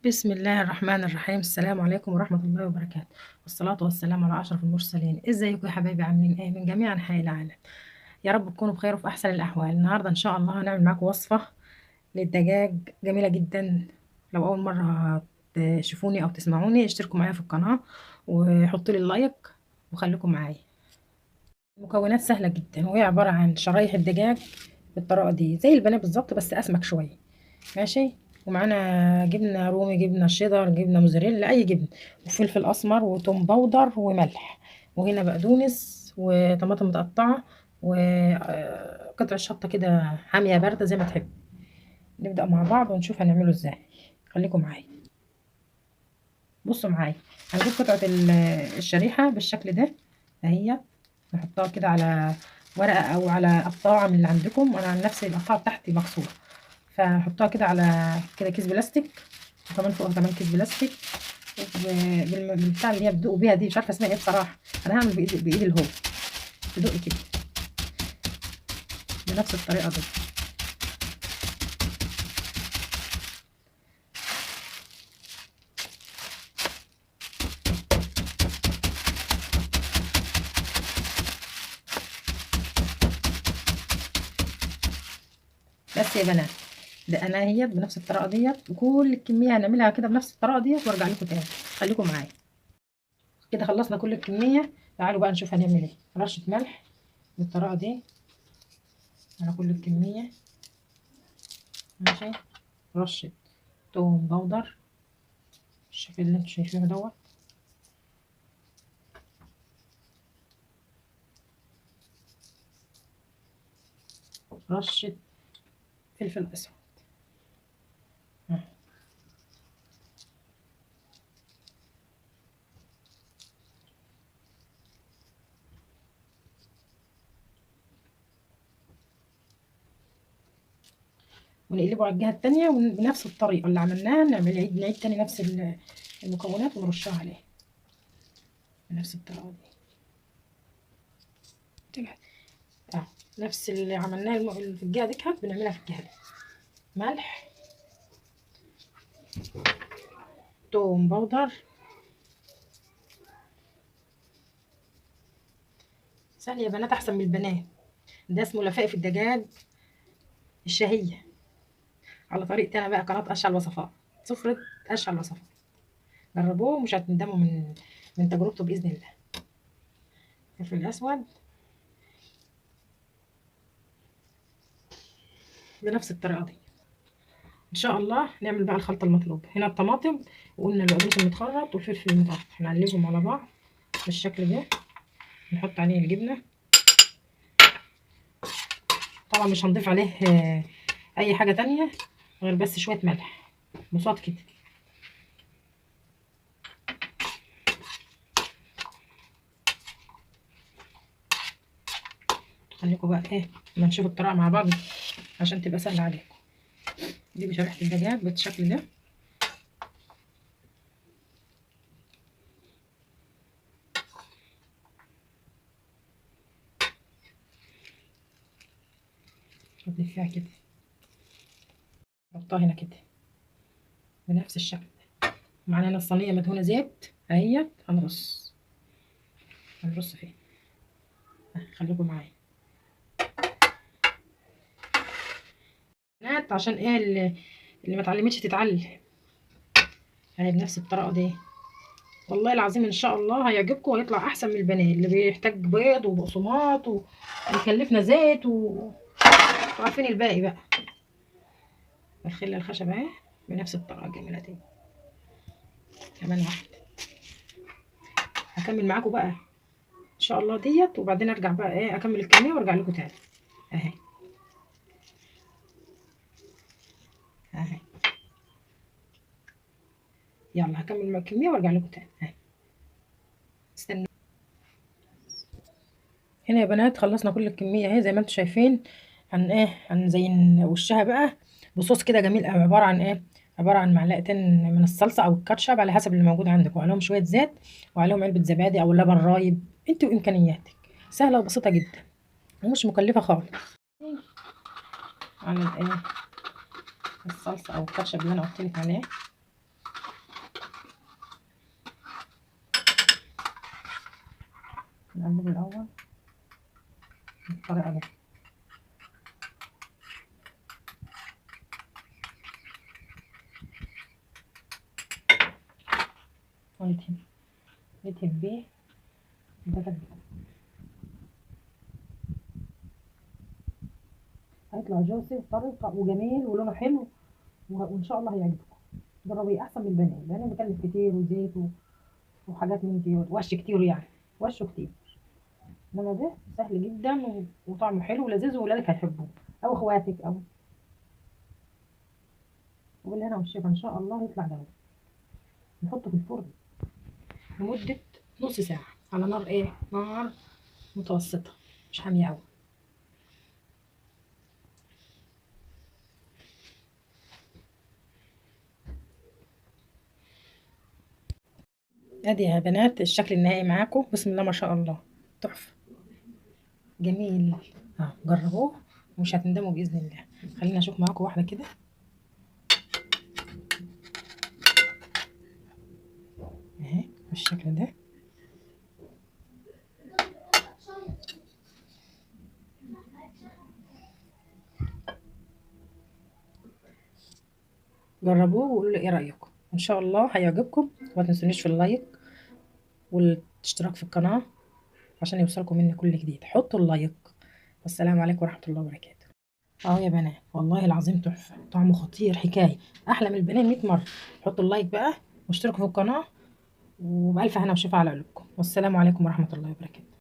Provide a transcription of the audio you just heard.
بسم الله الرحمن الرحيم. السلام عليكم ورحمة الله وبركاته، والصلاة والسلام على أشرف المرسلين. ازيكم يا حبايبي؟ عاملين ايه من جميع أنحاء العالم؟ يا رب تكونوا بخير وفي أحسن الأحوال. النهاردة إن شاء الله هنعمل معاكم وصفة للدجاج جميلة جدا. لو أول مرة تشوفوني أو تسمعوني اشتركوا معايا في القناة وحطوا لي اللايك وخليكم معايا. المكونات سهلة جدا، وهي عبارة عن شرايح الدجاج بالطريقة دي زي البانيه بالظبط بس أسمك شوية. ماشي. ومعانا جبنة رومي، جبنة شيدر، جبنة موزاريلا، أي جبنة، وفلفل أسمر وتوم باودر وملح، وهنا بقدونس وطماطم متقطعة وقطع شطة كده حامية باردة زي ما تحب. نبدأ مع بعض ونشوف هنعمله ازاي. خليكم معايا. بصوا معايا، هنجيب قطعة الشريحة بالشكل ده اهي، نحطها كده على ورقة أو على قطاعة من اللي عندكم. أنا عن نفسي القطاعة بتاعتي مكسورة، فهحطها كده على كده كيس بلاستيك، وكمان فوقها كمان كيس بلاستيك بالبتاع اللي هي بدوق بيها دي، مش عارفه اسمها ايه بصراحه. انا هعمل بايدي الهو بدوق كده بنفس الطريقه دي. بس يا بنات، ده انا هي بنفس الطريقه ديت، وكل الكميه هنعملها كده بنفس الطريقه ديت وارجع لكم تاني. خليكم معايا. كده خلصنا كل الكميه. تعالوا بقى نشوف هنعمل ايه. رشه ملح بالطريقه دي على كل الكميه. ماشي. رشه توم باودر بالشكل اللي انتوا شايفينه دوت. رشه فلفل اسود. ونقلبه على الجهة التانية بنفس الطريقة اللي عملناها. نعيد تاني نفس المكونات ونرشها عليه بنفس الطريقة دي. تمام. نفس اللي عملناه في الجهة دي كده بنعملها في الجهة دي. ملح، توم باودر، سهل يا بنات، أحسن من البنات. ده اسمه لفائف الدجاج الشهية، على طريقتي أنا بقى، قناة أشعل وصفات، سفرة أشعل وصفات. جربوه ومش هتندموا من تجربته بإذن الله. فلفل أسود بنفس الطريقة دي. ان شاء الله نعمل بقى الخلطه المطلوبه. هنا الطماطم، وقلنا البقدونس المتخرط والفلفل المتقطع، هنقلبهم على بعض بالشكل ده. نحط عليه الجبنه. طبعا مش هنضيف عليه اي حاجه تانية غير بس شويه ملح بساط كده. خليكم بقى ايه لما نشوف الطريقه مع بعض عشان تبقى سهله عليكم. دي شريحه الدجاج بالشكل ده. نضيف فيها كده، نحطها هنا كده بنفس الشكل. معانا هنا الصينيه مدهونه زيت اهيت، هنرص فيها. خليكم معايا بنات، عشان ايه اللي ما اتعلمتش تتعلم. اهي بنفس الطريقه دي. والله العظيم ان شاء الله هيعجبكم وهيطلع احسن من البنات اللي بيحتاج بيض وبقسماط ويكلفنا زيت وعارفين الباقي بقى. الخله الخشب اهي بنفس الطريقه الجميله دي. كمان واحده هكمل معاكم بقى ان شاء الله ديت، وبعدين ارجع بقى ايه اكمل الكميه وارجع لكم تاني. اهي اهي. يلا هكمل مع الكميه وارجع لكم تاني. اهي استنوا. هنا يا بنات خلصنا كل الكميه اهي زي ما انتم شايفين. هنزين وشها بقى بصوص كده جميل قوي. عباره عن ايه؟ عباره عن معلقتين من الصلصه او الكاتشب على حسب اللي موجود عندك، وعليهم شويه زيت، وعليهم علبه زبادي او لبن رايب، انت وامكانياتك. سهله وبسيطه جدا ومش مكلفه خالص. على الايه الصلصه او الكاتشب اللي انا قلت لك عليه. نقلبه الاول بالطريقه دي. وندهن بيه الدجاج بتاعنا. هيطلع جوسي وطري وجميل ولونه حلو، وان شاء الله هيعجبكم. جربيه احسن من البانيه. البانيه بيكلف كتير وزيت وحاجات من دي، وش كتير يعني، وشه كتير. انما ده سهل جدا وطعمه حلو ولذيذ، وولادك هيحبوه او اخواتك او. وبالله انا والشيف ان شاء الله يطلع جميل. نحطه في الفرن لمده نص ساعه على نار ايه، نار متوسطه، مش حاميه قوي. ادي يا بنات الشكل النهائي معاكم، بسم الله ما شاء الله، تحفه جميل. جربوه ومش هتندموا باذن الله. خلينا اشوف معاكم واحده كده اهي بالشكل ده. جربوه وقولوا لي ايه رايكم، ان شاء الله هيعجبكم. وما تنسونيش في اللايك والاشتراك في القناه عشان يوصلكم مني كل جديد. حطوا اللايك. والسلام عليكم ورحمه الله وبركاته. اهو يا بنات والله العظيم تحفه، طعمه خطير حكايه، احلى من البنات 100 مره. حطوا اللايك بقى واشتركوا في القناه، وبألف هنا وشفا على قلوبكم. والسلام عليكم ورحمه الله وبركاته.